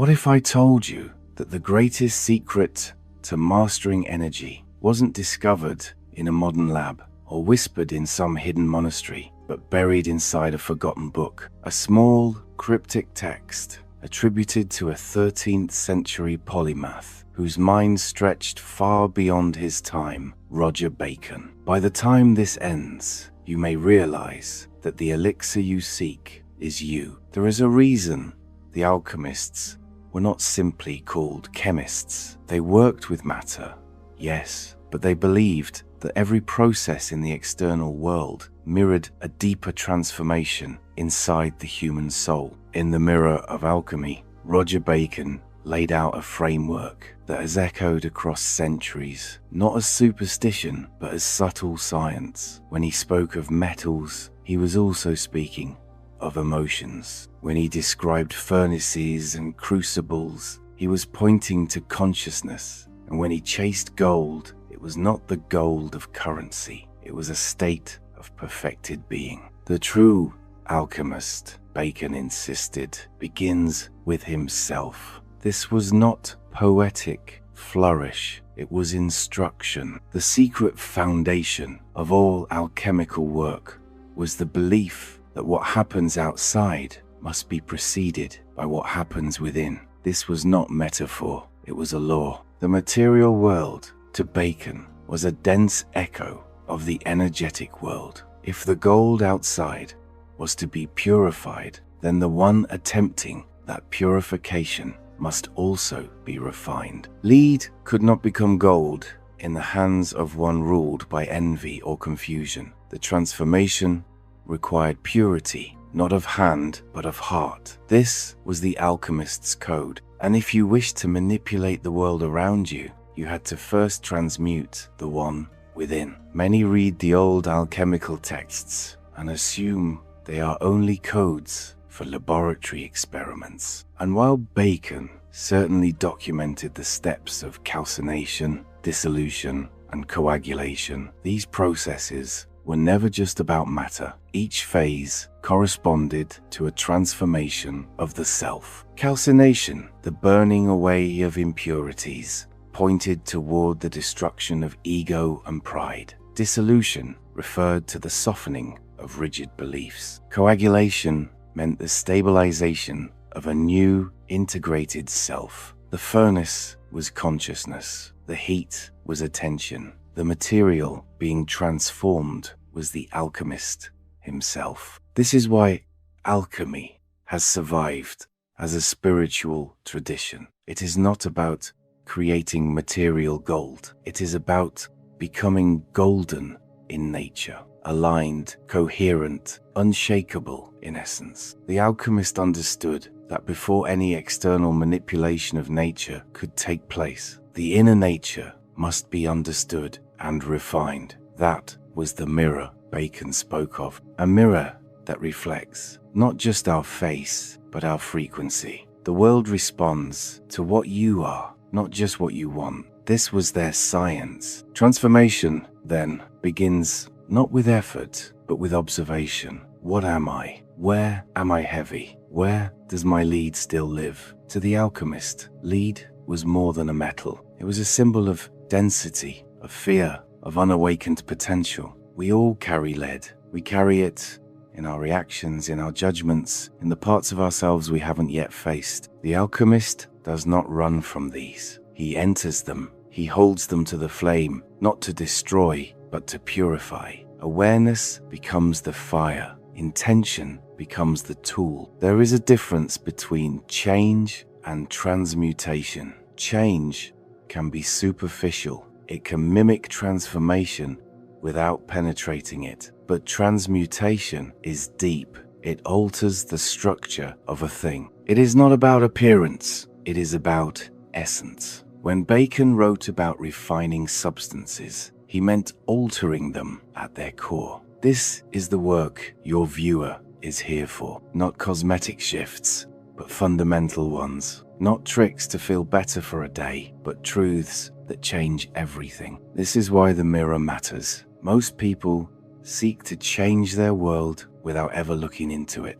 What if I told you that the greatest secret to mastering energy wasn't discovered in a modern lab or whispered in some hidden monastery, but buried inside a forgotten book, a small, cryptic text attributed to a 13th century polymath whose mind stretched far beyond his time, Roger Bacon? By the time this ends, you may realize that the elixir you seek is you. There is a reason the alchemists were not simply called chemists. They worked with matter, yes, but they believed that every process in the external world mirrored a deeper transformation inside the human soul. In The Mirror of Alchemy, Roger Bacon laid out a framework that has echoed across centuries, not as superstition, but as subtle science. When he spoke of metals, he was also speaking of emotions. When he described furnaces and crucibles, he was pointing to consciousness. And when he chased gold, it was not the gold of currency, it was a state of perfected being. The true alchemist, Bacon insisted, begins with himself. This was not poetic flourish, it was instruction. The secret foundation of all alchemical work was the belief that what happens outside must be preceded by what happens within. This was not metaphor, it was a law. The material world, to Bacon, was a dense echo of the energetic world. If the gold outside was to be purified, then the one attempting that purification must also be refined. Lead could not become gold in the hands of one ruled by envy or confusion. The transformation required purity, not of hand, but of heart. This was the alchemist's code. And if you wished to manipulate the world around you, you had to first transmute the one within. Many read the old alchemical texts and assume they are only codes for laboratory experiments. And while Bacon certainly documented the steps of calcination, dissolution, and coagulation, these processes were never just about matter. Each phase corresponded to a transformation of the self. Calcination, the burning away of impurities, pointed toward the destruction of ego and pride. Dissolution referred to the softening of rigid beliefs. Coagulation meant the stabilization of a new, integrated self. The furnace was consciousness. The heat was attention. The material being transformed was the alchemist himself. This is why alchemy has survived as a spiritual tradition. It is not about creating material gold. It is about becoming golden in nature, aligned, coherent, unshakable in essence. The alchemist understood that before any external manipulation of nature could take place, the inner nature must be understood and refined. That was the mirror Bacon spoke of, a mirror that reflects not just our face, but our frequency. The world responds to what you are, not just what you want. This was their science. Transformation, then, begins not with effort, but with observation. What am I? Where am I heavy? Where does my lead still live? To the alchemist, lead was more than a metal. It was a symbol of density, of fear, of unawakened potential. We all carry lead. We carry it in our reactions, in our judgments, in the parts of ourselves we haven't yet faced. The alchemist does not run from these. He enters them. He holds them to the flame, not to destroy, but to purify. Awareness becomes the fire. Intention becomes the tool. There is a difference between change and transmutation. Change can be superficial. It can mimic transformation without penetrating it. But transmutation is deep. It alters the structure of a thing. It is not about appearance. It is about essence. When Bacon wrote about refining substances, he meant altering them at their core. This is the work your viewer is here for. Not cosmetic shifts, but fundamental ones. Not tricks to feel better for a day, but truths that change everything. This is why the mirror matters. Most people seek to change their world without ever looking into it.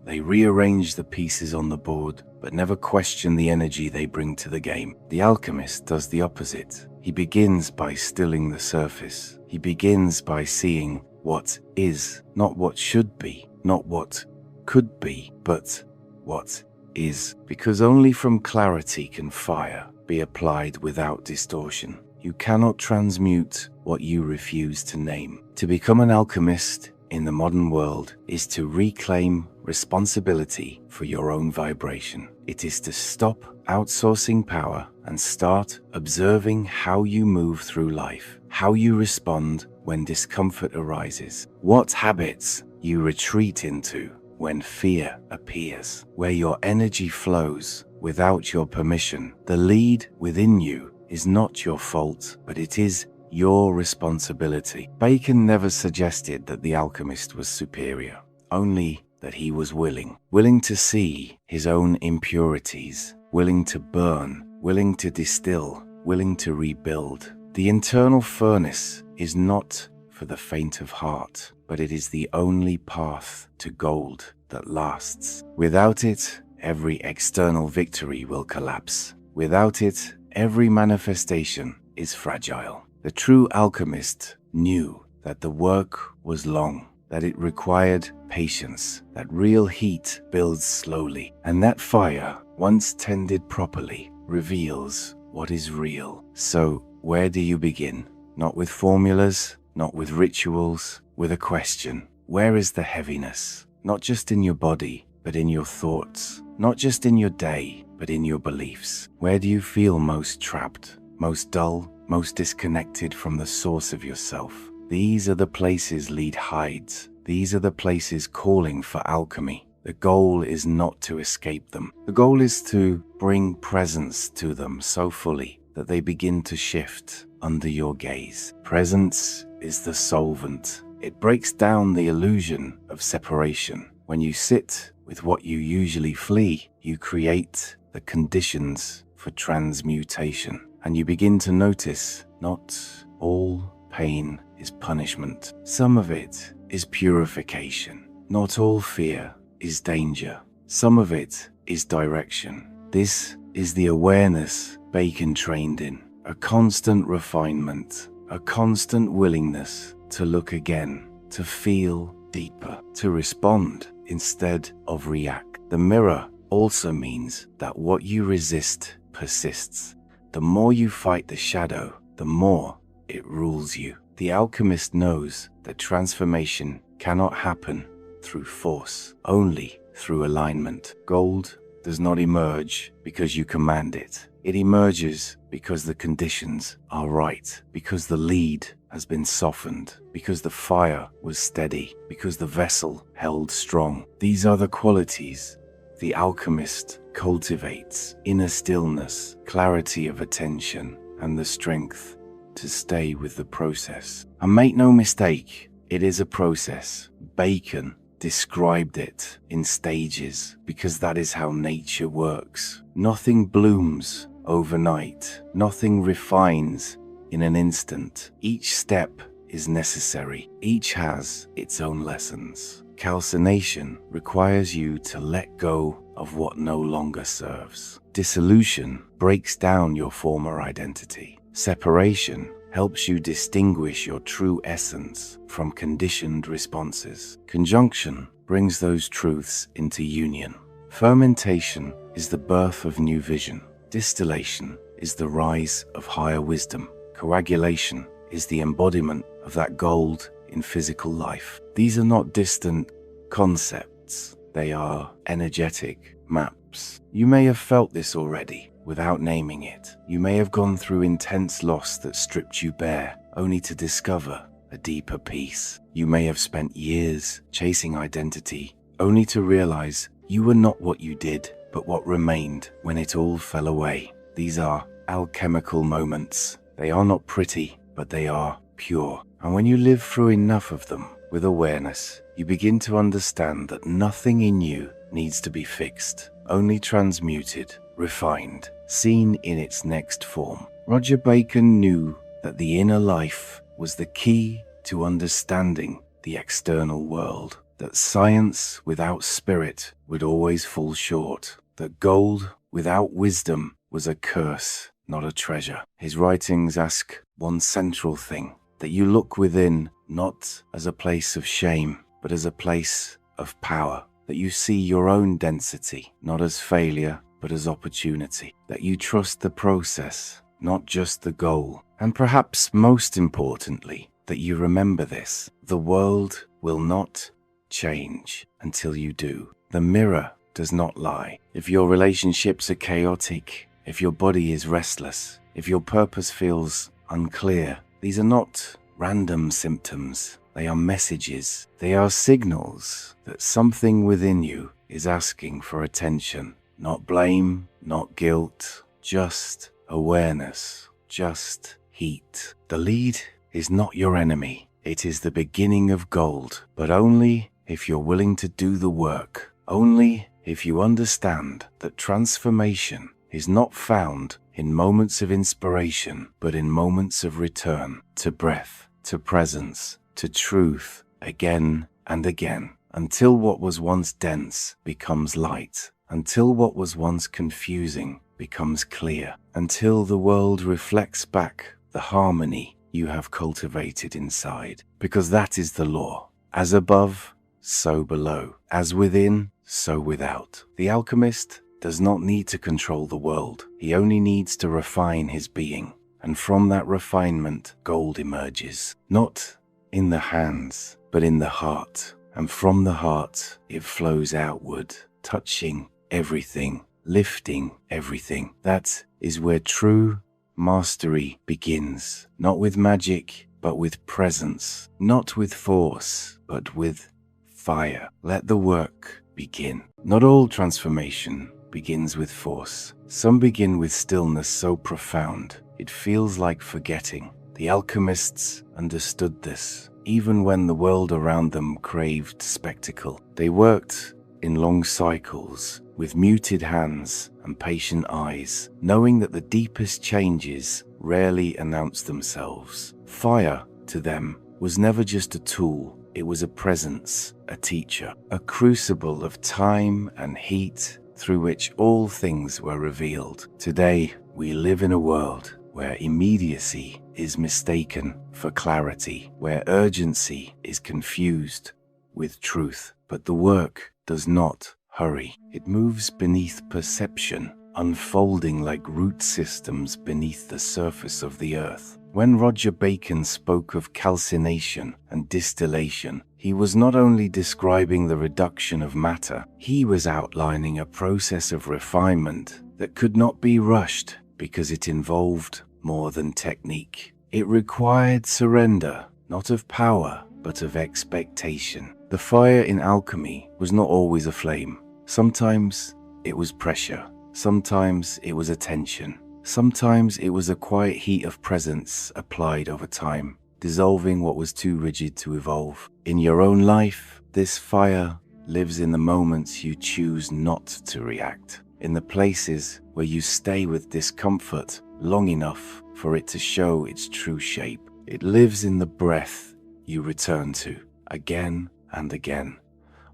They rearrange the pieces on the board, but never question the energy they bring to the game. The alchemist does the opposite. He begins by stilling the surface. He begins by seeing what is, not what should be, not what could be, but what is. Because only from clarity can fire be applied without distortion. You cannot transmute what you refuse to name. To become an alchemist in the modern world is to reclaim responsibility for your own vibration. It is to stop outsourcing power and start observing how you move through life, how you respond when discomfort arises, what habits you retreat into when fear appears, where your energy flows without your permission. The lead within you is not your fault, but it is your responsibility. Bacon never suggested that the alchemist was superior, only that he was willing to see his own impurities, willing to burn, willing to distill, willing to rebuild. The internal furnace is not for the faint of heart, but it is the only path to gold that lasts. Without it, every external victory will collapse. Without it, every manifestation is fragile. The true alchemist knew that the work was long, that it required patience, that real heat builds slowly, and that fire, once tended properly, reveals what is real. So, where do you begin? Not with formulas, not with rituals, with a question. Where is the heaviness? Not just in your body, but in your thoughts. Not just in your day, but in your beliefs. Where do you feel most trapped, most dull, most disconnected from the source of yourself? These are the places lead hides. These are the places calling for alchemy. The goal is not to escape them. The goal is to bring presence to them so fully that they begin to shift under your gaze. Presence is the solvent. It breaks down the illusion of separation. When you sit with what you usually flee, you create the conditions for transmutation. And you begin to notice not all pain is punishment. Some of it is purification. Not all fear is danger. Some of it is direction. This is the awareness Bacon trained in. A constant refinement, a constant willingness to look again, to feel deeper, to respond instead of react. The mirror also means that what you resist persists. The more you fight the shadow, the more it rules you. The alchemist knows that transformation cannot happen through force, only through alignment. Gold does not emerge because you command it. It emerges because the conditions are right, because the lead has been softened, because the fire was steady, because the vessel held strong. These are the qualities the alchemist cultivates: inner stillness, clarity of attention, and the strength to stay with the process. And make no mistake, it is a process. Bacon described it in stages because that is how nature works. Nothing blooms overnight. Nothing refines in an instant. Each step is necessary. Each has its own lessons. Calcination requires you to let go of what no longer serves. Dissolution breaks down your former identity. Separation helps you distinguish your true essence from conditioned responses. Conjunction brings those truths into union. Fermentation is the birth of new vision. Distillation is the rise of higher wisdom. Coagulation is the embodiment of that gold in physical life. These are not distant concepts. They are energetic maps. You may have felt this already without naming it. You may have gone through intense loss that stripped you bare, only to discover a deeper peace. You may have spent years chasing identity, only to realize you were not what you did, but what remained when it all fell away. These are alchemical moments. They are not pretty, but they are pure. And when you live through enough of them with awareness, you begin to understand that nothing in you needs to be fixed, only transmuted, refined, seen in its next form. Roger Bacon knew that the inner life was the key to understanding the external world. that science without spirit would always fall short, that gold without wisdom was a curse, not a treasure. His writings ask one central thing, that you look within not as a place of shame, but as a place of power, that you see your own density, not as failure, but as opportunity, that you trust the process, not just the goal. And perhaps most importantly, that you remember this: the world will not change until you do. The mirror does not lie. If your relationships are chaotic, if your body is restless, if your purpose feels unclear, these are not random symptoms. They are messages. They are signals that something within you is asking for attention. Not blame, not guilt, just awareness, just heat. The lead is not your enemy. It is the beginning of gold, but only if you're willing to do the work. Only if you understand that transformation is not found in moments of inspiration, but in moments of return to breath, to presence, to truth, again and again, until what was once dense becomes light, until what was once confusing becomes clear, until the world reflects back the harmony you have cultivated inside. Because that is the law. As above, so below. As within, so without. The alchemist does not need to control the world. He only needs to refine his being. And from that refinement, gold emerges. Not in the hands, but in the heart. And from the heart, it flows outward, touching everything, lifting everything. That is where true mastery begins. Not with magic, but with presence. Not with force, but with fire. Let the work begin. Not all transformation begins with force. Some begin with stillness so profound it feels like forgetting. The alchemists understood this. Even when the world around them craved spectacle, they worked in long cycles with muted hands and patient eyes, knowing that the deepest changes rarely announce themselves. Fire, to them, was never just a tool. It was a presence, a teacher, a crucible of time and heat through which all things were revealed. Today, we live in a world where immediacy is mistaken for clarity, where urgency is confused with truth. But the work does not hurry. It moves beneath perception, unfolding like root systems beneath the surface of the earth. When Roger Bacon spoke of calcination and distillation, he was not only describing the reduction of matter, he was outlining a process of refinement that could not be rushed because it involved more than technique. It required surrender, not of power, but of expectation. The fire in alchemy was not always a flame. Sometimes it was pressure. Sometimes it was attention. Sometimes it was a quiet heat of presence applied over time, dissolving what was too rigid to evolve. In your own life, this fire lives in the moments you choose not to react, in the places where you stay with discomfort long enough for it to show its true shape. It lives in the breath you return to again and again.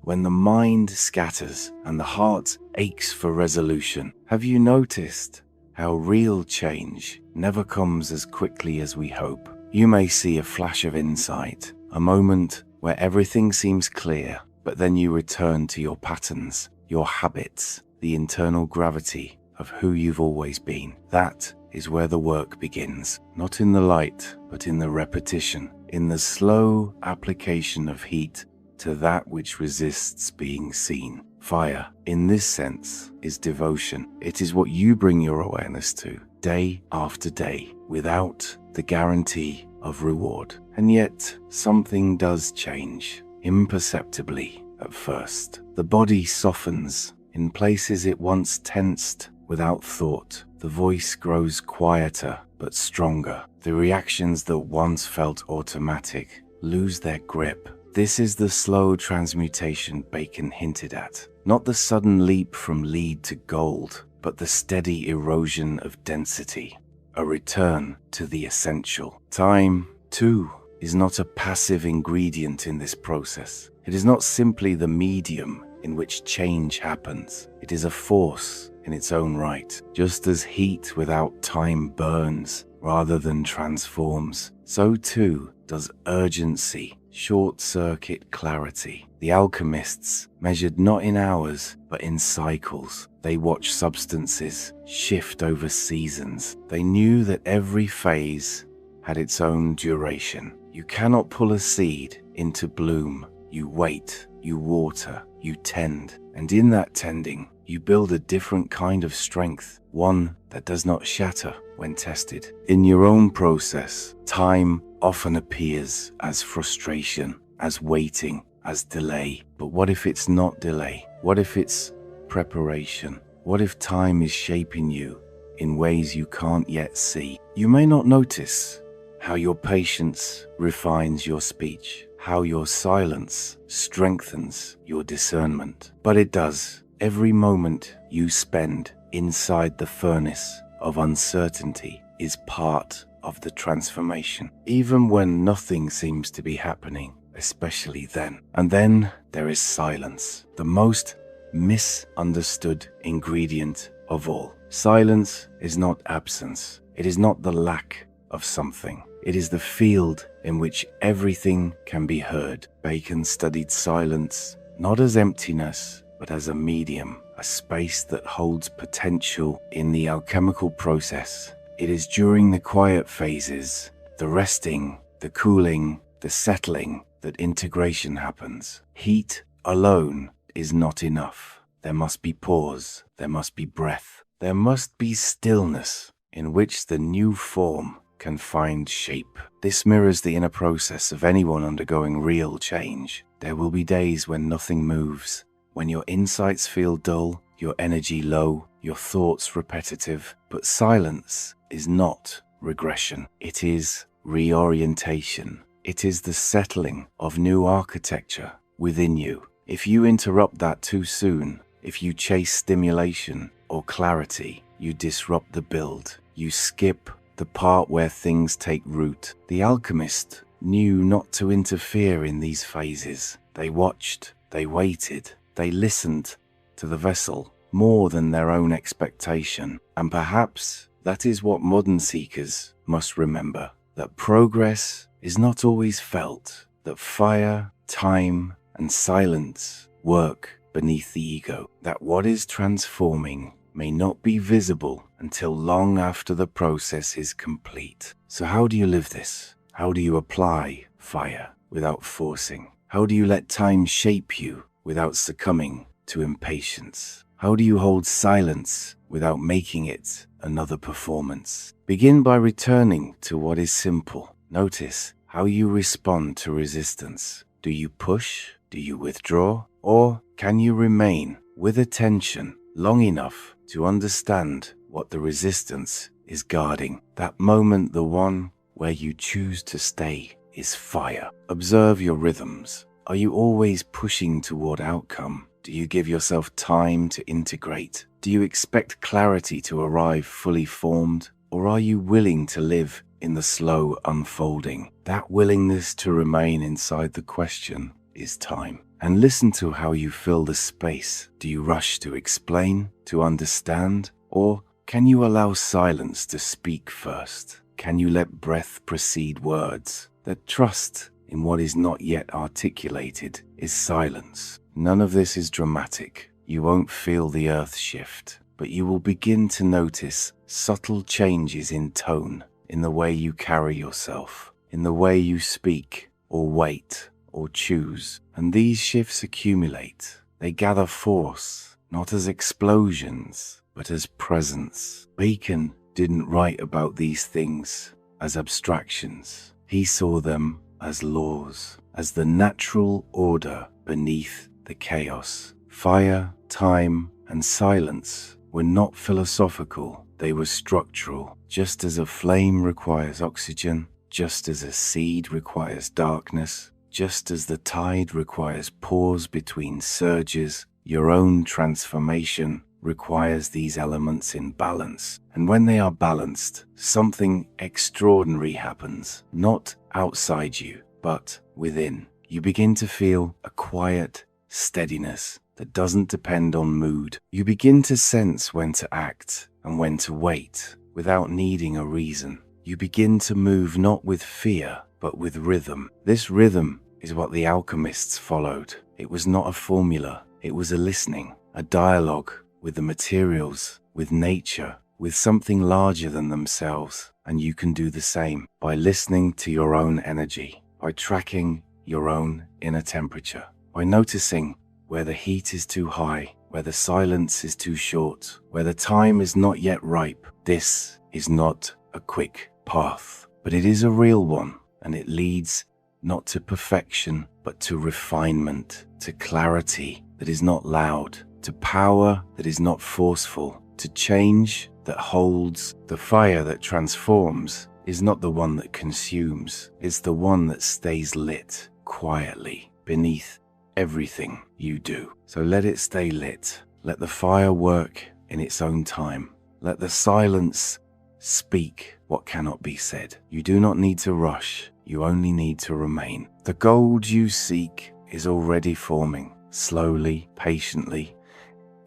When the mind scatters and the heart aches for resolution, have you noticed how real change never comes as quickly as we hope? You may see a flash of insight, a moment where everything seems clear, but then you return to your patterns, your habits, the internal gravity of who you've always been. That is where the work begins, not in the light, but in the repetition, in the slow application of heat to that which resists being seen. Fire, in this sense, is devotion. It is what you bring your awareness to, day after day, without the guarantee of reward. And yet, something does change, imperceptibly at first. The body softens in places it once tensed without thought. The voice grows quieter but stronger. The reactions that once felt automatic lose their grip. This is the slow transmutation Bacon hinted at. Not the sudden leap from lead to gold, but the steady erosion of density. A return to the essential. Time, too, is not a passive ingredient in this process. It is not simply the medium in which change happens. It is a force in its own right. Just as heat without time burns rather than transforms, so too does urgency short-circuit clarity. The alchemists measured not in hours, but in cycles. They watched substances shift over seasons. They knew that every phase had its own duration. You cannot pull a seed into bloom. You wait, you water, you tend, and in that tending, you build a different kind of strength, one that does not shatter when tested. In your own process, time often appears as frustration, as waiting, as delay. But what if it's not delay? What if it's preparation? What if time is shaping you in ways you can't yet see? You may not notice how your patience refines your speech, how your silence strengthens your discernment. But it does. Every moment you spend inside the furnace of uncertainty is part of the transformation, even when nothing seems to be happening, especially then. And then there is silence, the most misunderstood ingredient of all. Silence is not absence. It is not the lack of something. It is the field in which everything can be heard. Bacon studied silence not as emptiness, but as a medium, a space that holds potential in the alchemical process. It is during the quiet phases, the resting, the cooling, the settling, that integration happens. Heat alone is not enough. There must be pause, there must be breath, there must be stillness in which the new form can find shape. This mirrors the inner process of anyone undergoing real change. There will be days when nothing moves, when your insights feel dull, your energy low, your thoughts repetitive. But silence is not regression. It is reorientation. It is the settling of new architecture within you. If you interrupt that too soon, if you chase stimulation or clarity, you disrupt the build. You skip the part where things take root. The alchemist knew not to interfere in these phases. They watched, they waited, they listened to the vessel more than their own expectation. And perhaps that is what modern seekers must remember, that progress is not always felt, that fire, time, and silence work beneath the ego, that what is transforming may not be visible until long after the process is complete. So how do you live this? How do you apply fire without forcing? How do you let time shape you without succumbing to impatience? How do you hold silence without making it another performance? Begin by returning to what is simple. Notice how you respond to resistance. Do you push? Do you withdraw? Or can you remain with attention long enough to understand what the resistance is guarding? That moment, the one where you choose to stay, is fire. Observe your rhythms. Are you always pushing toward outcome? Do you give yourself time to integrate? Do you expect clarity to arrive fully formed? Or are you willing to live in the slow unfolding? That willingness to remain inside the question is time. And listen to how you fill the space. Do you rush to explain, to understand? Or can you allow silence to speak first? Can you let breath precede words? That trust in what is not yet articulated is silence. None of this is dramatic. You won't feel the earth shift, but you will begin to notice subtle changes in tone, in the way you carry yourself, in the way you speak, or wait, or choose. And these shifts accumulate. They gather force, not as explosions, but as presence. Bacon didn't write about these things as abstractions. He saw them as laws, as the natural order beneath the chaos. Fire, time, and silence were not philosophical. They were structural. Just as a flame requires oxygen, just as a seed requires darkness, just as the tide requires pause between surges, your own transformation requires these elements in balance. And when they are balanced, something extraordinary happens, not outside you, but within. you begin to feel a quiet steadiness that doesn't depend on mood. You begin to sense when to act and when to wait without needing a reason. You begin to move not with fear, but with rhythm. This rhythm is what the alchemists followed. It was not a formula. It was a listening, a dialogue with the materials, with nature, with something larger than themselves. And you can do the same by listening to your own energy, by tracking your own inner temperature, by noticing where the heat is too high, where the silence is too short, where the time is not yet ripe. This is not a quick path, but it is a real one, and it leads not to perfection, but to refinement, to clarity that is not loud, to power that is not forceful, to change that holds. The fire that transforms is not the one that consumes, it's the one that stays lit quietly beneath everything you do. So let it stay lit. Let the fire work in its own time. Let the silence speak what cannot be said. You do not need to rush. You only need to remain. The gold you seek is already forming, slowly, patiently,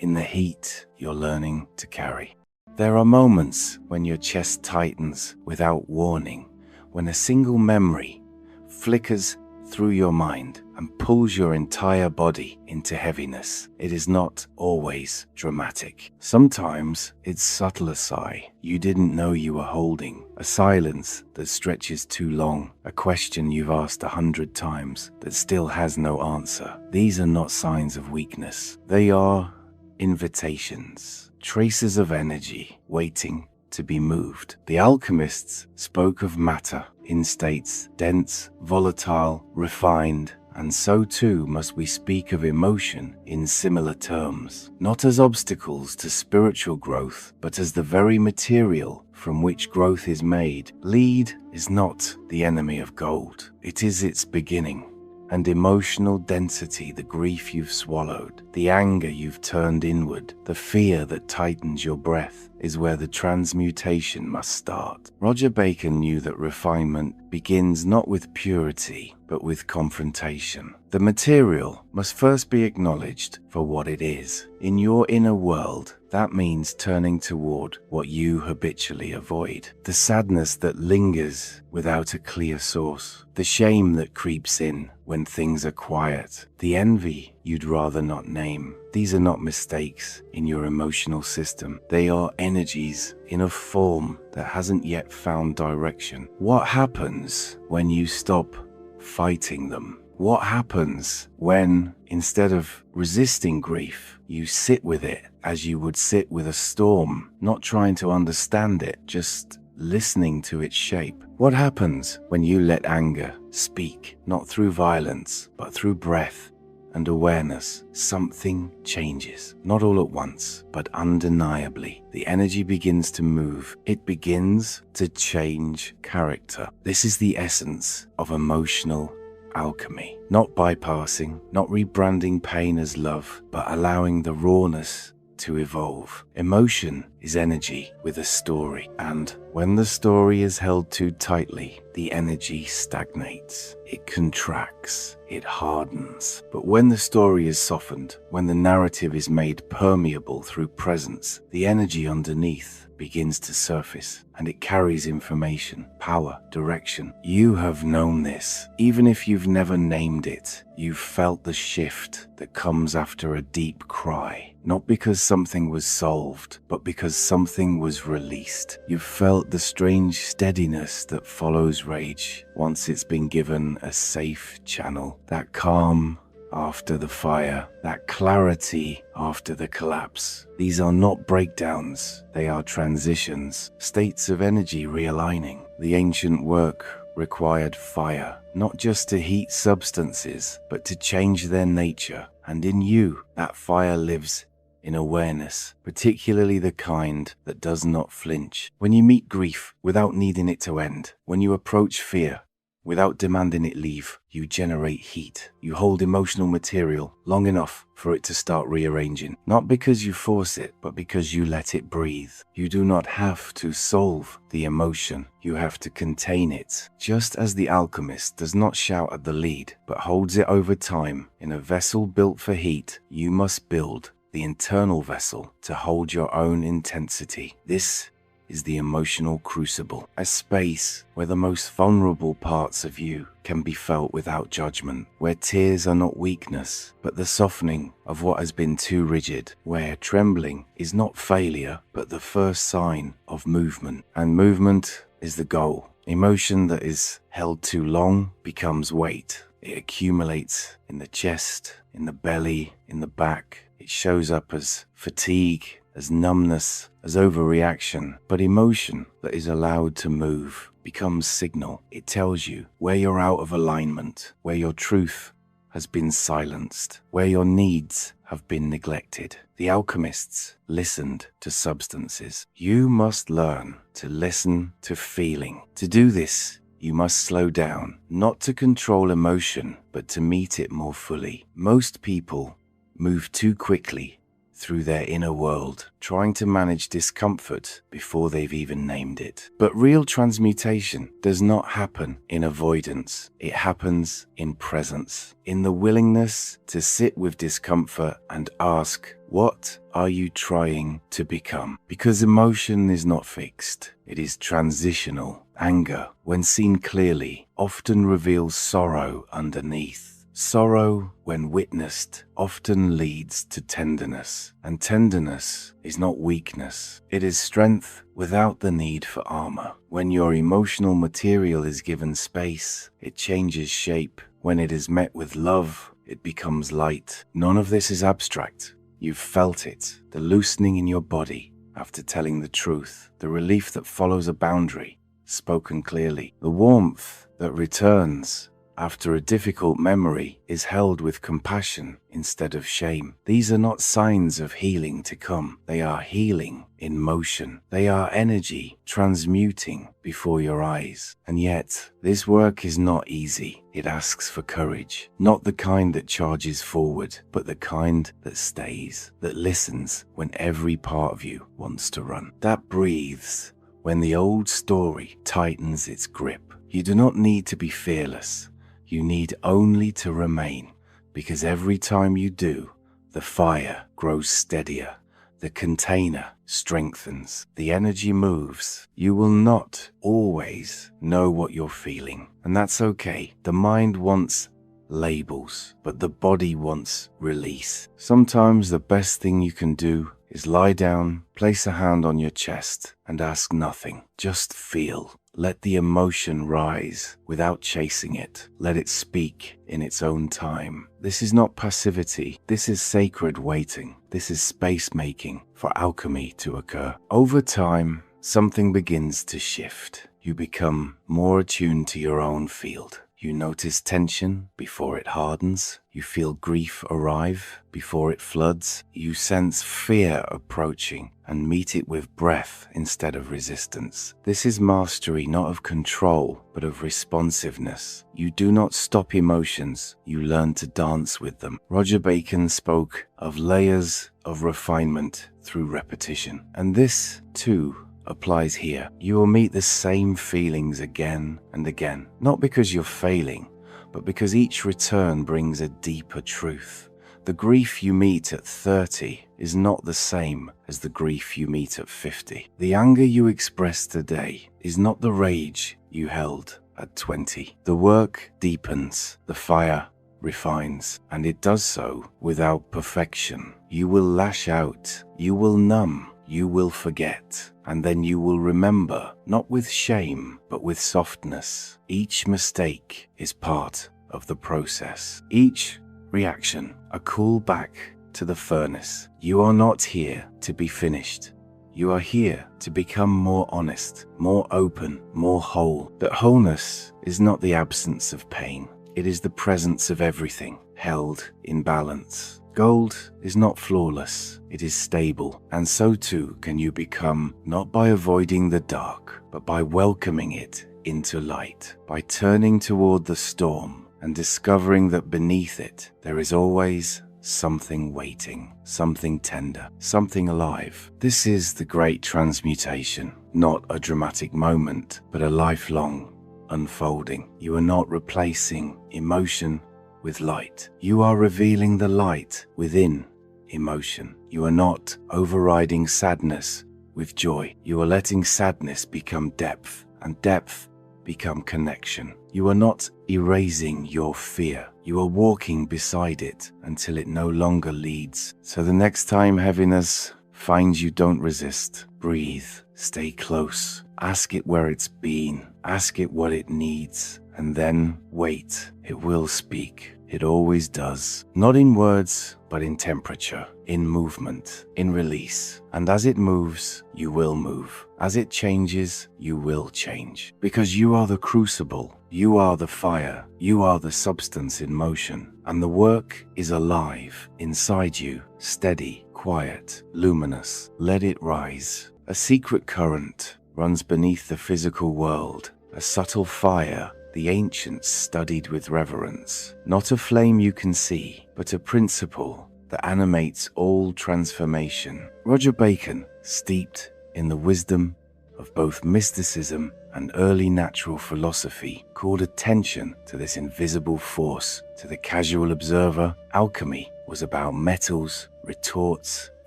in the heat you're learning to carry. There are moments when your chest tightens without warning, when a single memory flickers through your mind and pulls your entire body into heaviness. It is not always dramatic. Sometimes it's subtle, a sigh you didn't know you were holding, a silence that stretches too long, a question you've asked 100 times that still has no answer. These are not signs of weakness. They are invitations, traces of energy waiting to be moved. The alchemists spoke of matter in states, dense, volatile, refined, and so too must we speak of emotion in similar terms, not as obstacles to spiritual growth, but as the very material from which growth is made. Lead is not the enemy of gold, it is its beginning. And emotional density, the grief you've swallowed, the anger you've turned inward, the fear that tightens your breath, is where the transmutation must start. Roger Bacon knew that refinement begins not with purity, but with confrontation. The material must first be acknowledged for what it is. In your inner world, that means turning toward what you habitually avoid. The sadness that lingers without a clear source. The shame that creeps in when things are quiet. The envy you'd rather not name. These are not mistakes in your emotional system. They are energies in a form that hasn't yet found direction. What happens when you stop fighting them? What happens when, instead of resisting grief, you sit with it as you would sit with a storm, not trying to understand it, just listening to its shape? What happens when you let anger speak, not through violence, but through breath and awareness? Something changes, not all at once, but undeniably. The energy begins to move. It begins to change character. This is the essence of emotional alchemy. Not bypassing, not rebranding pain as love, but allowing the rawness to evolve. Emotion is energy with a story, and when the story is held too tightly, the energy stagnates. It contracts, it hardens. But when the story is softened, when the narrative is made permeable through presence, the energy underneath begins to surface, and it carries information, power, direction. You have known this. Even if you've never named it, you've felt the shift that comes after a deep cry. Not because something was solved, but because something was released. You've felt the strange steadiness that follows rage once it's been given a safe channel. That calm after the fire, that clarity after the collapse. These are not breakdowns, they are transitions, states of energy realigning. The ancient work required fire, not just to heat substances, but to change their nature. And in you, that fire lives in awareness, particularly the kind that does not flinch. When you meet grief without needing it to end, when you approach fear Without demanding it leave, you generate heat. You hold emotional material long enough for it to start rearranging. Not because you force it, but because you let it breathe. You do not have to solve the emotion. You have to contain it. Just as the alchemist does not shout at the lead, but holds it over time in a vessel built for heat, you must build the internal vessel to hold your own intensity. This is the emotional crucible, a space where the most vulnerable parts of you can be felt without judgment, where tears are not weakness, but the softening of what has been too rigid, where trembling is not failure, but the first sign of movement. And movement is the goal. Emotion that is held too long becomes weight. It accumulates in the chest, in the belly, in the back. It shows up as fatigue, as numbness, as overreaction. But emotion that is allowed to move becomes signal. It tells you where you're out of alignment, where your truth has been silenced, where your needs have been neglected. The alchemists listened to substances. You must learn to listen to feeling. To do this, you must slow down, not to control emotion, but to meet it more fully. Most people move too quickly through their inner world, trying to manage discomfort before they've even named it. But real transmutation does not happen in avoidance. It happens in presence, in the willingness to sit with discomfort and ask, what are you trying to become? Because emotion is not fixed. It is transitional. Anger, when seen clearly, often reveals sorrow underneath. Sorrow, when witnessed, often leads to tenderness, and tenderness is not weakness. It is strength without the need for armor. When your emotional material is given space, it changes shape. When it is met with love, it becomes light. None of this is abstract. You've felt it, the loosening in your body after telling the truth, the relief that follows a boundary spoken clearly, the warmth that returns after a difficult memory is held with compassion instead of shame. These are not signs of healing to come. They are healing in motion. They are energy transmuting before your eyes. And yet, this work is not easy. It asks for courage. Not the kind that charges forward, but the kind that stays, that listens when every part of you wants to run, that breathes when the old story tightens its grip. You do not need to be fearless. You need only to remain, because every time you do, the fire grows steadier, the container strengthens, the energy moves. You will not always know what you're feeling, and that's okay. The mind wants labels, but the body wants release. Sometimes the best thing you can do is lie down, place a hand on your chest, and ask nothing. Just feel. Let the emotion rise without chasing it. Let it speak in its own time. This is not passivity. This is sacred waiting. This is space making for alchemy to occur. Over time, something begins to shift. You become more attuned to your own field. You notice tension before it hardens. You feel grief arrive before it floods. You sense fear approaching and meet it with breath instead of resistance. This is mastery, not of control, but of responsiveness. You do not stop emotions. You learn to dance with them. Roger Bacon spoke of layers of refinement through repetition. And this, too, applies here. You will meet the same feelings again and again, not because you're failing, but because each return brings a deeper truth. The grief you meet at 30 is not the same as the grief you meet at 50. The anger you express today is not the rage you held at 20. The work deepens, the fire refines, and it does so without perfection. You will lash out, you will numb, you will forget, and then you will remember, not with shame, but with softness. Each mistake is part of the process. Each reaction, a call back to the furnace. You are not here to be finished. You are here to become more honest, more open, more whole. But wholeness is not the absence of pain. It is the presence of everything held in balance. Gold is not flawless, it is stable, and so too can you become, not by avoiding the dark, but by welcoming it into light, by turning toward the storm and discovering that beneath it there is always something waiting, something tender, something alive. This is the great transmutation, not a dramatic moment, but a lifelong unfolding. You are not replacing emotion with light. You are revealing the light within emotion. You are not overriding sadness with joy. You are letting sadness become depth, and depth become connection. You are not erasing your fear. You are walking beside it until it no longer leads. So the next time heaviness finds you, don't resist. Breathe. Stay close. Ask it where it's been. Ask it what it needs. And then wait. It will speak. It always does. Not in words, but in temperature, in movement, in release. And as it moves, you will move. As it changes, you will change. Because you are the crucible. You are the fire. You are the substance in motion. And the work is alive inside you, steady, quiet, luminous. Let it rise. A secret current runs beneath the physical world, a subtle fire the ancients studied with reverence. Not a flame you can see, but a principle that animates all transformation. Roger Bacon, steeped in the wisdom of both mysticism and early natural philosophy, called attention to this invisible force. To the casual observer, alchemy was about metals, retorts,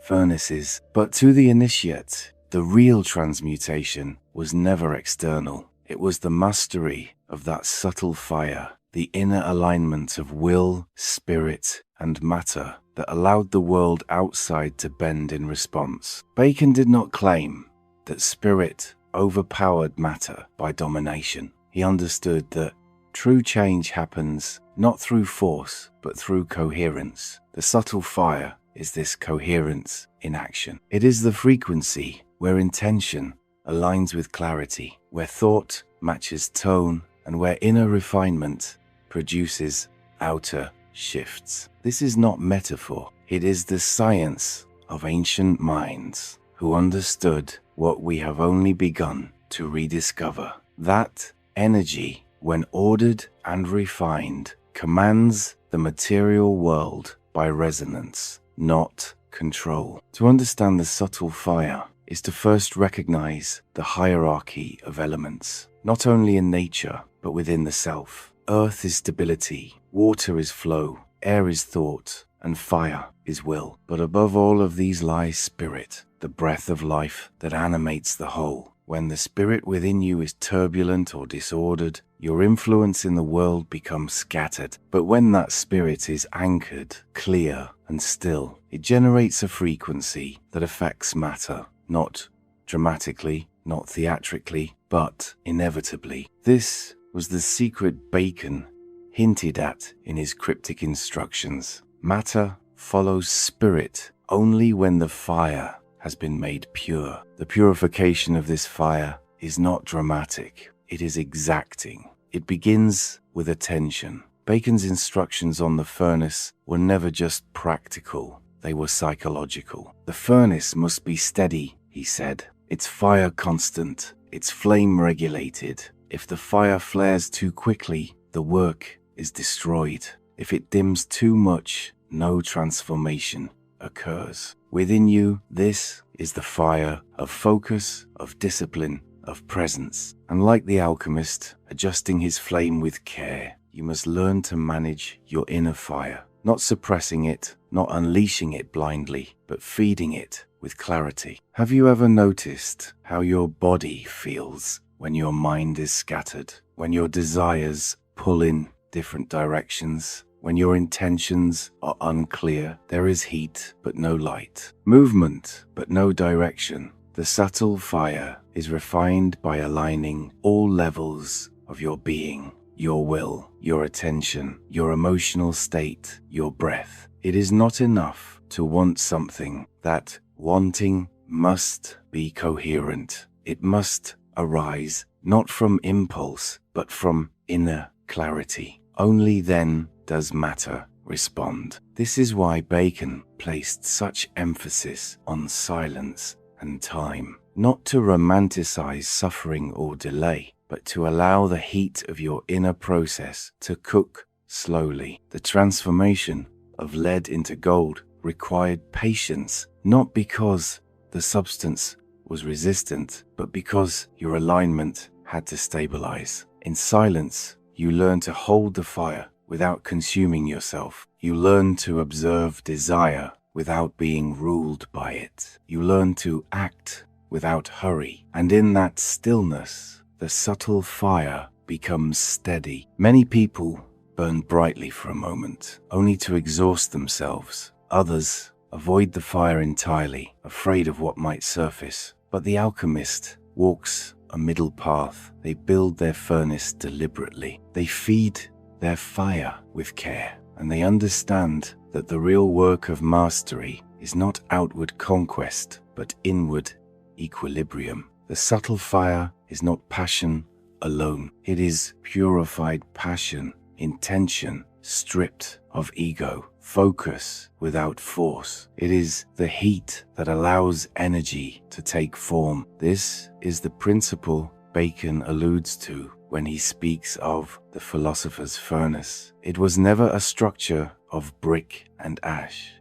furnaces, but to the initiate, the real transmutation was never external. It was the mastery of that subtle fire, the inner alignment of will, spirit, and matter that allowed the world outside to bend in response. Bacon did not claim that spirit overpowered matter by domination. He understood that true change happens not through force, but through coherence. The subtle fire is this coherence in action. It is the frequency where intention aligns with clarity, where thought matches tone, and where inner refinement produces outer shifts. This is not metaphor. It is the science of ancient minds who understood what we have only begun to rediscover. That energy, when ordered and refined, commands the material world by resonance, not control. To understand the subtle fire is to first recognize the hierarchy of elements, not only in nature, but within the self. Earth is stability, water is flow, air is thought, and fire is will. But above all of these lies spirit, the breath of life that animates the whole. When the spirit within you is turbulent or disordered, your influence in the world becomes scattered. But when that spirit is anchored, clear, and still, it generates a frequency that affects matter, not dramatically, not theatrically, but inevitably. This was the secret Bacon hinted at in his cryptic instructions. Matter follows spirit only when the fire has been made pure. The purification of this fire is not dramatic, it is exacting. It begins with attention. Bacon's instructions on the furnace were never just practical, they were psychological. The furnace must be steady, he said, its fire constant, its flame regulated. If the fire flares too quickly, the work is destroyed. If it dims too much, no transformation occurs. Within you, this is the fire of focus, of discipline, of presence. And like the alchemist, adjusting his flame with care, you must learn to manage your inner fire, not suppressing it, not unleashing it blindly, but feeding it with clarity. Have you ever noticed how your body feels when your mind is scattered, when your desires pull in different directions, when your intentions are unclear? There is heat, but no light, movement, but no direction. The subtle fire is refined by aligning all levels of your being, your will, your attention, your emotional state, your breath. It is not enough to want something. That wanting must be coherent. It must arise not from impulse, but from inner clarity. Only then does matter respond. This is why Bacon placed such emphasis on silence and time, not to romanticize suffering or delay, but to allow the heat of your inner process to cook slowly. The transformation of lead into gold required patience, not because the substance was resistant, but because your alignment had to stabilize. In silence, you learn to hold the fire without consuming yourself. You learn to observe desire without being ruled by it. You learn to act without hurry. And in that stillness, the subtle fire becomes steady. Many people burn brightly for a moment, only to exhaust themselves. Others avoid the fire entirely, afraid of what might surface. But the alchemist walks a middle path. They build their furnace deliberately. They feed their fire with care, and they understand that the real work of mastery is not outward conquest, but inward equilibrium. The subtle fire is not passion alone. It is purified passion, intention stripped of ego, focus without force. It is the heat that allows energy to take form. This is the principle Bacon alludes to when he speaks of the philosopher's furnace. It was never a structure of brick and ash.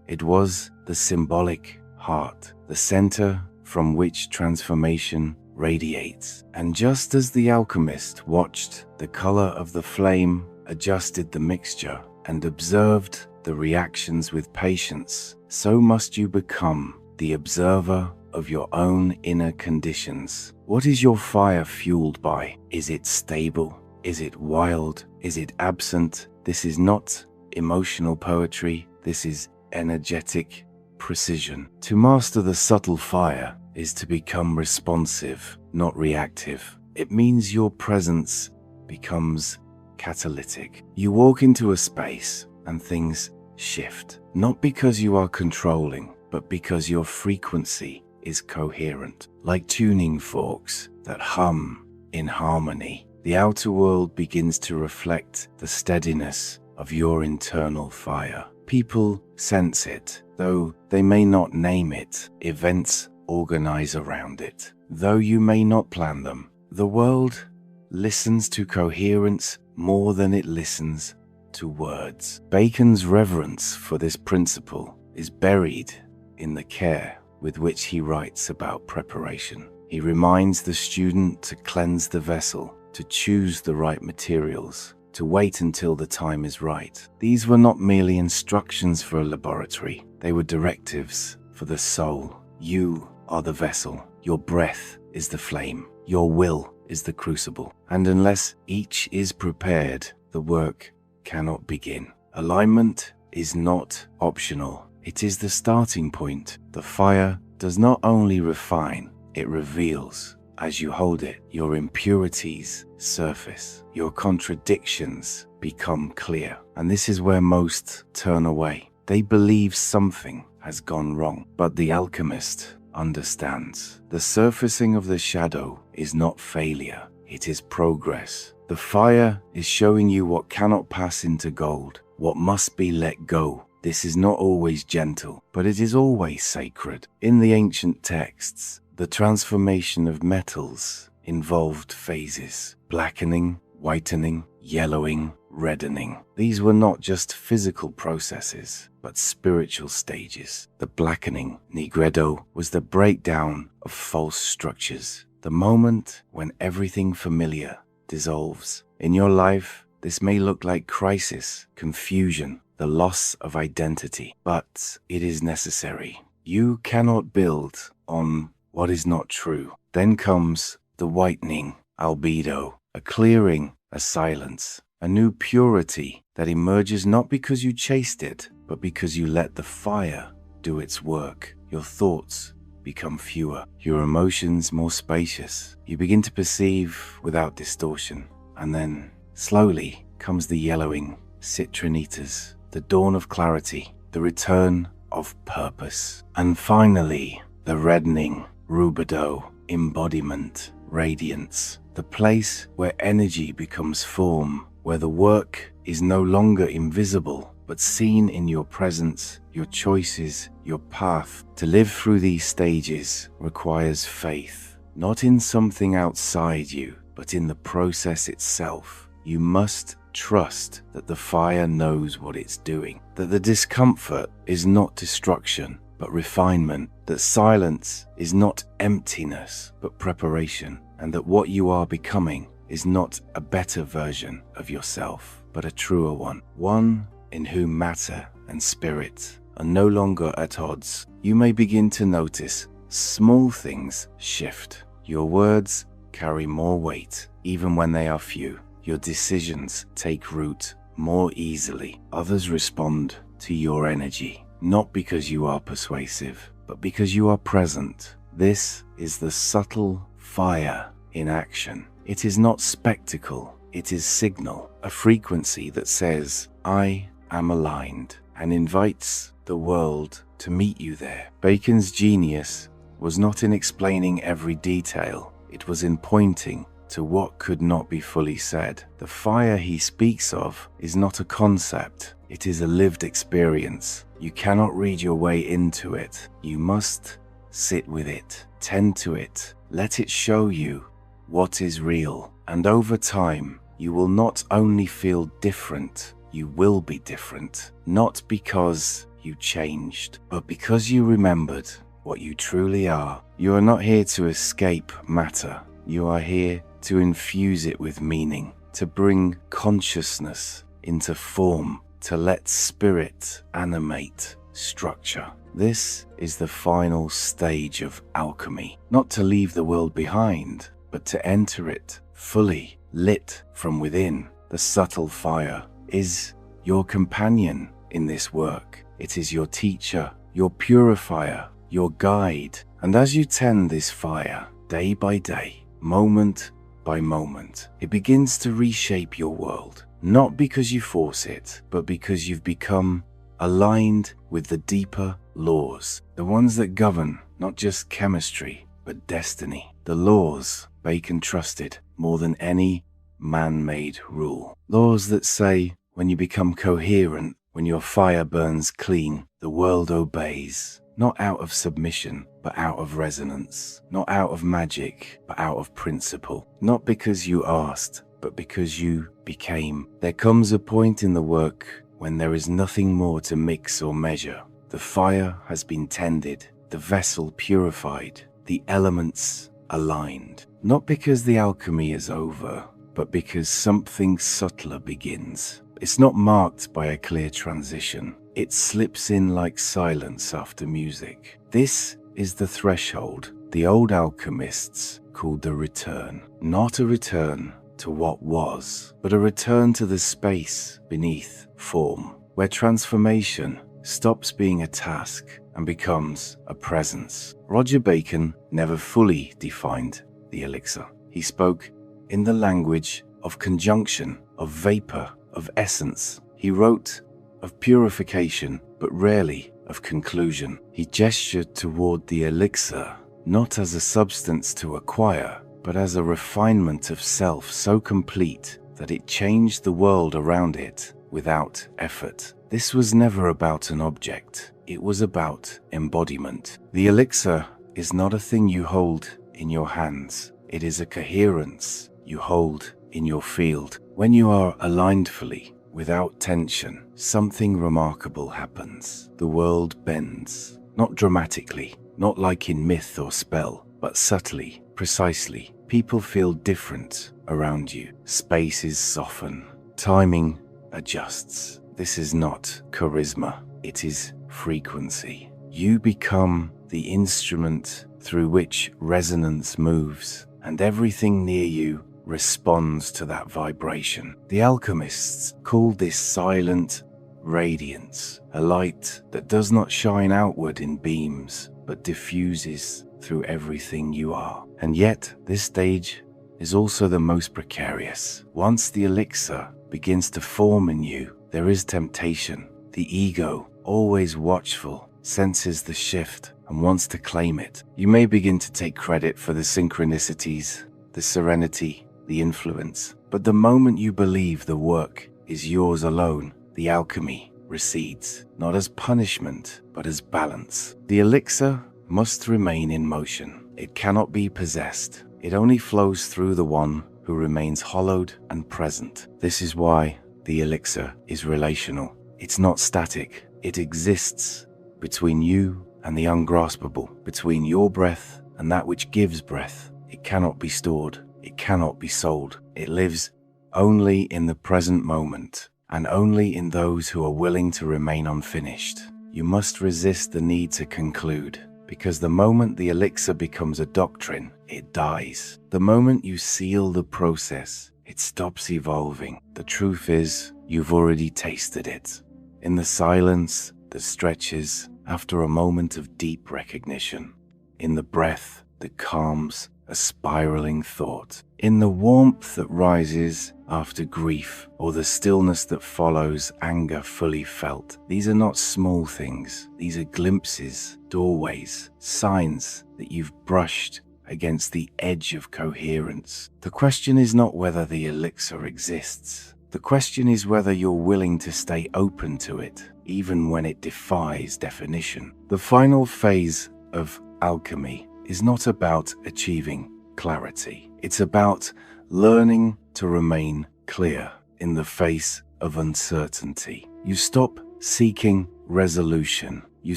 It was the symbolic heart, the center from which transformation radiates. And just as the alchemist watched the color of the flame, adjusted the mixture, and observed the reactions with patience, so must you become the observer of your own inner conditions. What is your fire fueled by? Is it stable? Is it wild? Is it absent? This is not emotional poetry. This is energetic precision. To master the subtle fire is to become responsive, not reactive. It means your presence becomes catalytic. You walk into a space and things shift, not because you are controlling, but because your frequency is coherent. Like tuning forks that hum in harmony, the outer world begins to reflect the steadiness of your internal fire. People sense it, though they may not name it. Events organize around it, though you may not plan them. The world listens to coherence more than it listens to words. Bacon's reverence for this principle is buried in the care with which he writes about preparation. He reminds the student to cleanse the vessel, to choose the right materials, to wait until the time is right. These were not merely instructions for a laboratory. They were directives for the soul. You are the vessel. Your breath is the flame. Your will is the crucible. And unless each is prepared, the work cannot begin. Alignment is not optional. It is the starting point. The fire does not only refine, it reveals. As you hold it, your impurities surface. Your contradictions become clear. And this is where most turn away. They believe something has gone wrong. But the alchemist understands. The surfacing of the shadow is not failure. It is progress. The fire is showing you what cannot pass into gold, what must be let go. This is not always gentle, but it is always sacred. In the ancient texts, the transformation of metals involved phases: blackening, whitening, yellowing, reddening. These were not just physical processes, but spiritual stages. The blackening, nigredo, was the breakdown of false structures, the moment when everything familiar dissolves. In your life, this may look like crisis, confusion, the loss of identity, but it is necessary. You cannot build on what is not true. Then comes the whitening, albedo, a clearing, a silence, a new purity that emerges not because you chased it, but because you let the fire do its work. Your thoughts become fewer, your emotions more spacious. You begin to perceive without distortion. And then, slowly, comes the yellowing, citrinitas, the dawn of clarity, the return of purpose. And finally, the reddening, rubido, embodiment, radiance, the place where energy becomes form, where the work is no longer invisible, but seen in your presence, your choices, your path. To live through these stages requires faith, not in something outside you, but in the process itself. You must trust that the fire knows what it's doing, that the discomfort is not destruction, but refinement, that silence is not emptiness, but preparation, and that what you are becoming is not a better version of yourself, but a truer one in whom matter and spirit are no longer at odds. You may begin to notice small things shift. Your words carry more weight, even when they are few. Your decisions take root more easily. Others respond to your energy, not because you are persuasive, but because you are present. This is the subtle fire in action. It is not spectacle, it is signal, a frequency that says, I am aligned, and invites the world to meet you there. Bacon's genius was not in explaining every detail, it was in pointing to what could not be fully said. The fire he speaks of is not a concept, it is a lived experience. You cannot read your way into it. You must sit with it, tend to it, let it show you what is real. And over time, you will not only feel different, you will be different. Not because you changed, but because you remembered what you truly are. You are not here to escape matter. You are here to infuse it with meaning, to bring consciousness into form, to let spirit animate structure. This is the final stage of alchemy, not to leave the world behind, but to enter it fully, lit from within. The subtle fire is your companion in this work. It is your teacher, your purifier, your guide. And as you tend this fire, day by day, moment by moment, it begins to reshape your world, not because you force it, but because you've become aligned with the deeper laws, the ones that govern not just chemistry, but destiny. The laws Bacon trusted more than any man-made rule. Laws that say when you become coherent, when your fire burns clean, the world obeys, not out of submission, but out of resonance, not out of magic, but out of principle, not because you asked, but because you became. There comes a point in the work when there is nothing more to mix or measure. The fire has been tended, the vessel purified, the elements aligned, not because the alchemy is over, but because something subtler begins. It's not marked by a clear transition. It slips in like silence after music. This is the threshold the old alchemists called the return. Not a return to what was, but a return to the space beneath form, where transformation stops being a task and becomes a presence. Roger Bacon never fully defined the elixir. He spoke in the language of conjunction, of vapor, of essence. He wrote of purification, but rarely of conclusion. He gestured toward the elixir, not as a substance to acquire, but as a refinement of self so complete that it changed the world around it without effort. This was never about an object. It was about embodiment. The elixir is not a thing you hold in your hands. It is a coherence you hold in your field. When you are aligned fully, without tension, something remarkable happens. The world bends, not dramatically, not like in myth or spell, but subtly, precisely. People feel different around you. Spaces soften. Timing adjusts. This is not charisma. It is frequency. You become the instrument through which resonance moves, and everything near you responds to that vibration. The alchemists called this silent radiance, a light that does not shine outward in beams, but diffuses through everything you are. And yet, this stage is also the most precarious. Once the elixir begins to form in you, there is temptation. The ego, always watchful, senses the shift and wants to claim it. You may begin to take credit for the synchronicities, the serenity, the influence. But the moment you believe the work is yours alone, the alchemy recedes, not as punishment, but as balance. The elixir must remain in motion. It cannot be possessed. It only flows through the one who remains hollowed and present. This is why the elixir is relational. It's not static. It exists between you and the ungraspable, between your breath and that which gives breath. It cannot be stored. It cannot be sold. It lives only in the present moment, and only in those who are willing to remain unfinished. You must resist the need to conclude, because the moment the elixir becomes a doctrine, it dies. The moment you seal the process, it stops evolving. The truth is, you've already tasted it. In the silence that stretches after a moment of deep recognition, in the breath that calms a spiraling thought, in the warmth that rises after grief, or the stillness that follows anger fully felt. These are not small things. These are glimpses, doorways, signs that you've brushed against the edge of coherence. The question is not whether the elixir exists. The question is whether you're willing to stay open to it, even when it defies definition. The final phase of alchemy is not about achieving clarity. It's about learning to remain clear in the face of uncertainty. You stop seeking resolution. You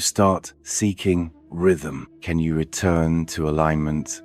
start seeking rhythm. Can you return to alignment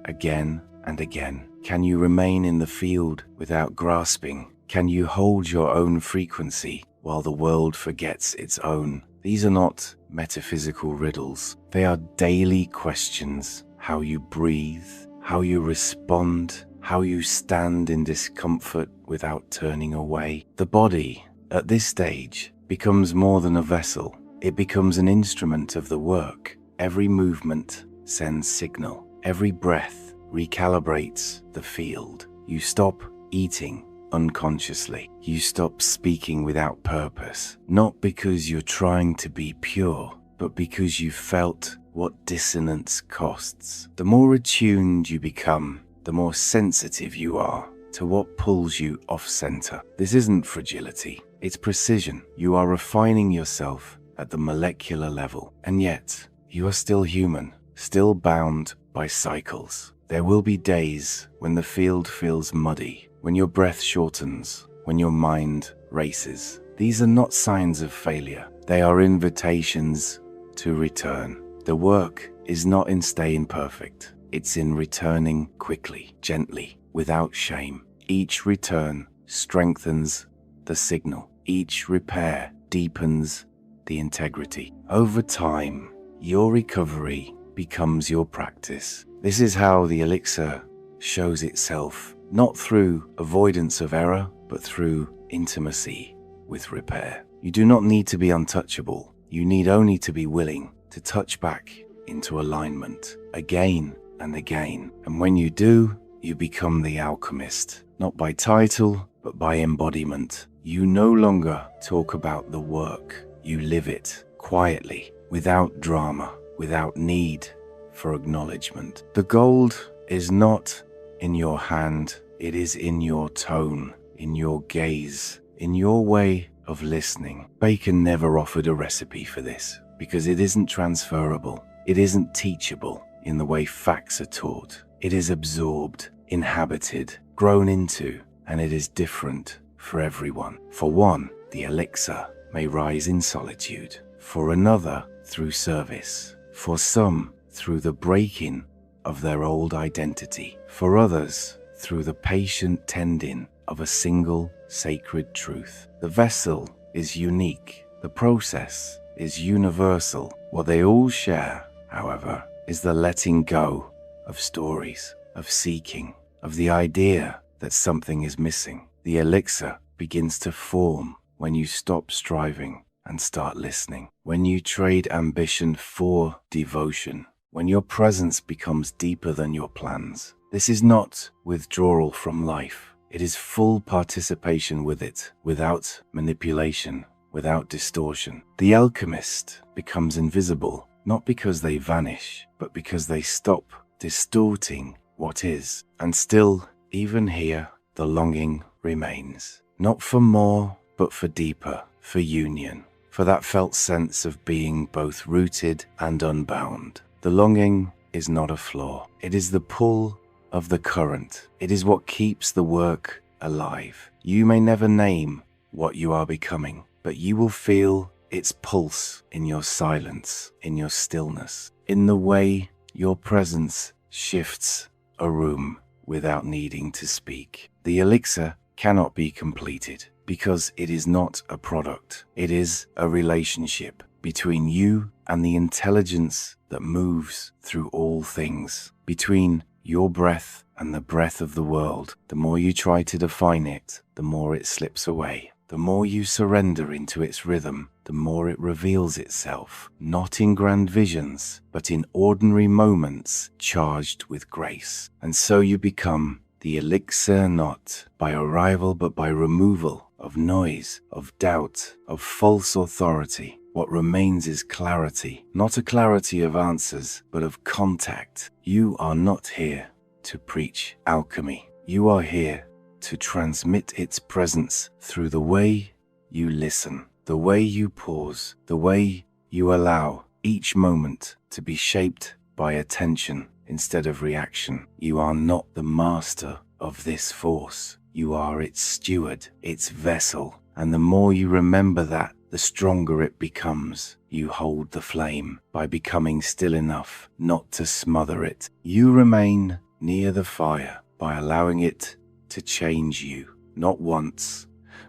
again and again? Can you remain in the field without grasping? Can you hold your own frequency while the world forgets its own? These are not metaphysical riddles. They are daily questions. How you breathe, how you respond, how you stand in discomfort without turning away. The body, at this stage, becomes more than a vessel. It becomes an instrument of the work. Every movement sends signal. Every breath recalibrates the field. You stop eating unconsciously. You stop speaking without purpose, not because you're trying to be pure, but because you felt what dissonance costs. The more attuned you become, the more sensitive you are to what pulls you off center. This isn't fragility, it's precision. You are refining yourself at the molecular level, and yet you are still human, still bound by cycles. There will be days when the field feels muddy, when your breath shortens, when your mind races. These are not signs of failure. They are invitations to return. The work is not in staying perfect. It's in returning quickly, gently, without shame. Each return strengthens the signal. Each repair deepens the integrity. Over time, your recovery becomes your practice. This is how the elixir shows itself, not through avoidance of error, but through intimacy with repair. You do not need to be untouchable. You need only to be willing to touch back into alignment again and again. And when you do, you become the alchemist, not by title, but by embodiment. You no longer talk about the work. You live it quietly, without drama, without need for acknowledgement. The gold is not in your hand. It is in your tone, in your gaze, in your way of listening. Bacon never offered a recipe for this because it isn't transferable. It isn't teachable in the way facts are taught. It is absorbed, inhabited, grown into, and it is different for everyone. For one, the elixir may rise in solitude. For another, through service. For some, through the breaking of their old identity. For others, through the patient tending of a single sacred truth. The vessel is unique. The process is universal. What they all share, however, is the letting go of stories, of seeking, of the idea that something is missing. The elixir begins to form when you stop striving and start listening. When you trade ambition for devotion. When your presence becomes deeper than your plans. This is not withdrawal from life. It is full participation with it, without manipulation, without distortion. The alchemist becomes invisible, not because they vanish, but because they stop distorting what is. And still, even here, the longing remains. Not for more, but for deeper, for union, for that felt sense of being both rooted and unbound. The longing is not a flaw. It is the pull of the current. It is what keeps the work alive. You may never name what you are becoming, but you will feel its pulse in your silence, in your stillness, in the way your presence shifts a room without needing to speak. The elixir cannot be completed because it is not a product. It is a relationship between you and the intelligence that moves through all things, between your breath and the breath of the world. The more you try to define it, the more it slips away. The more you surrender into its rhythm, the more it reveals itself, not in grand visions, but in ordinary moments charged with grace. And so you become the elixir, not by arrival, but by removal of noise, of doubt, of false authority. What remains is clarity, not a clarity of answers, but of contact. You are not here to preach alchemy. You are here to transmit its presence through the way you listen, the way you pause, the way you allow each moment to be shaped by attention instead of reaction. You are not the master of this force. You are its steward, its vessel. And the more you remember that, the stronger it becomes. You hold the flame by becoming still enough not to smother it. You remain near the fire by allowing it to change you, not once,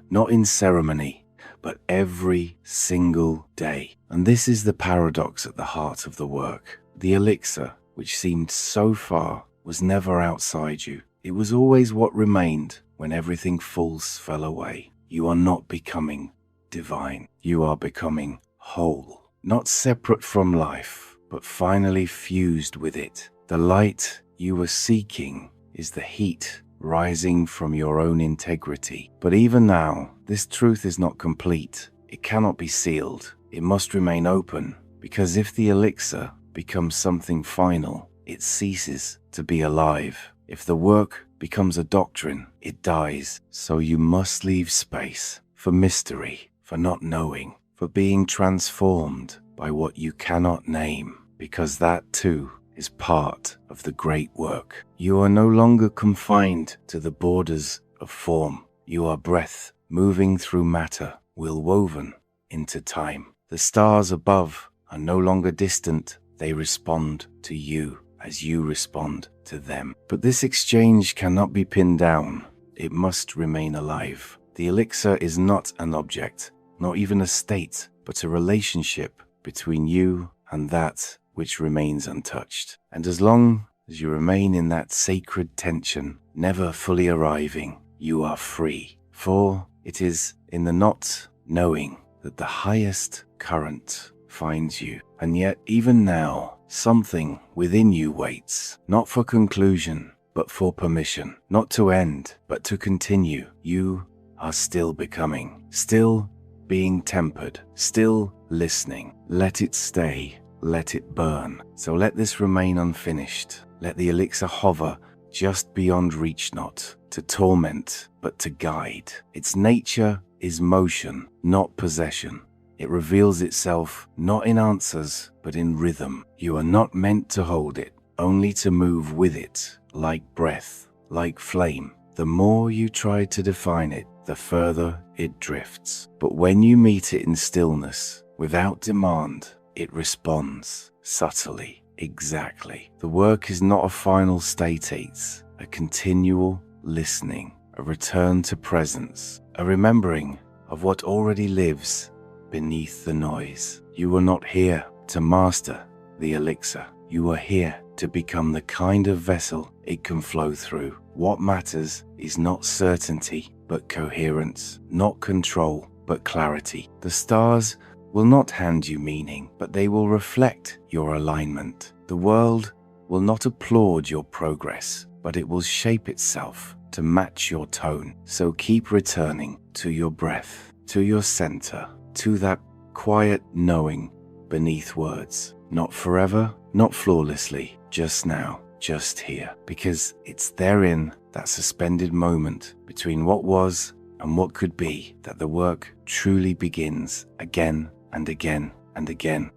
not in ceremony, but every single day. And this is the paradox at the heart of the work. The elixir, which seemed so far, was never outside you. It was always what remained when everything false fell away. You are not becoming divine. You are becoming whole, not separate from life, but finally fused with it. The light you were seeking is the heat rising from your own integrity. But even now, this truth is not complete. It cannot be sealed. It must remain open, because if the elixir becomes something final, it ceases to be alive. If the work becomes a doctrine, it dies. So you must leave space for mystery, for not knowing, for being transformed by what you cannot name, because that too is part of the great work. You are no longer confined to the borders of form. You are breath moving through matter, will woven into time. The stars above are no longer distant. They respond to you as you respond to them. But this exchange cannot be pinned down. It must remain alive. The elixir is not an object, not even a state, but a relationship between you and that which remains untouched. And as long as you remain in that sacred tension, never fully arriving, you are free. For it is in the not knowing that the highest current finds you. And yet, even now, something within you waits, not for conclusion, but for permission, not to end, but to continue. You are still becoming, still being tempered, still listening. Let it stay. Let it burn. So let this remain unfinished. Let the elixir hover just beyond reach, not to torment, but to guide. Its nature is motion, not possession. It reveals itself not in answers, but in rhythm. You are not meant to hold it, only to move with it, like breath, like flame. The more you try to define it, the further it drifts. But when you meet it in stillness, without demand, it responds subtly, exactly. The work is not a final state, it's a continual listening, a return to presence, a remembering of what already lives beneath the noise. You are not here to master the elixir. You are here to become the kind of vessel it can flow through. What matters is not certainty, but coherence, not control, but clarity. The stars will not hand you meaning, but they will reflect your alignment. The world will not applaud your progress, but it will shape itself to match your tone. So keep returning to your breath, to your center, to that quiet knowing beneath words. Not forever, not flawlessly, just now, just here. Because it's therein, that suspended moment between what was and what could be, that the work truly begins again and again and again.